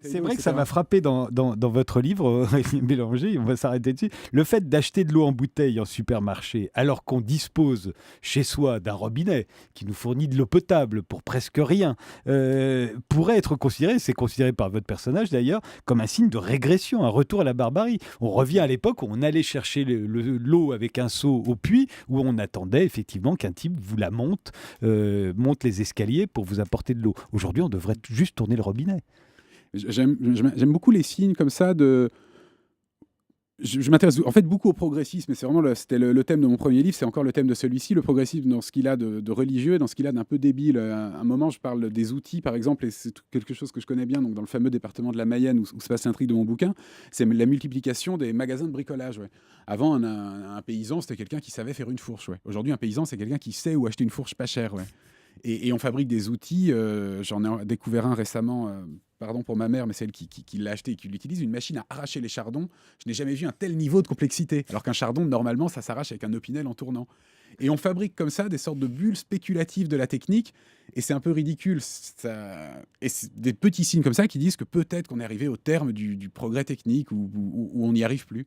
C'est vrai que ça m'a frappé dans votre livre, Aurélien Bélanger, on va s'arrêter dessus. Le fait d'acheter de l'eau en bouteille en supermarché, alors qu'on dispose chez soi d'un robinet qui nous fournit de l'eau potable pour presque rien, pourrait être considéré, c'est considéré par votre personnage d'ailleurs, comme un signe de régression, un retour à la barbarie. On revient à l'époque où on allait chercher l'eau avec un seau au puits, où on attendait effectivement qu'un type vous la monte les escaliers pour vous apporter de l'eau. Aujourd'hui, on devrait juste tourner le robinet. J'aime beaucoup les signes comme ça de. Je m'intéresse en fait beaucoup au progressisme, et c'est vraiment c'était le thème de mon premier livre, c'est encore le thème de celui-ci, le progressisme dans ce qu'il a de religieux et dans ce qu'il a d'un peu débile. À un moment, je parle des outils, par exemple, et c'est quelque chose que je connais bien, donc dans le fameux département de la Mayenne où se passe l'intrigue de mon bouquin, c'est la multiplication des magasins de bricolage. Ouais. Avant, un paysan, c'était quelqu'un qui savait faire une fourche. Ouais. Aujourd'hui, un paysan, c'est quelqu'un qui sait où acheter une fourche pas chère. Ouais. Et on fabrique des outils. J'en ai découvert un récemment. Pardon pour ma mère, mais celle qui l'a acheté et qui l'utilise, une machine à arracher les chardons. Je n'ai jamais vu un tel niveau de complexité. Alors qu'un chardon, normalement, ça s'arrache avec un opinel en tournant. Et on fabrique comme ça des sortes de bulles spéculatives de la technique. Et c'est un peu ridicule. Et c'est des petits signes comme ça qui disent que peut-être qu'on est arrivé au terme du progrès technique où on n'y arrive plus.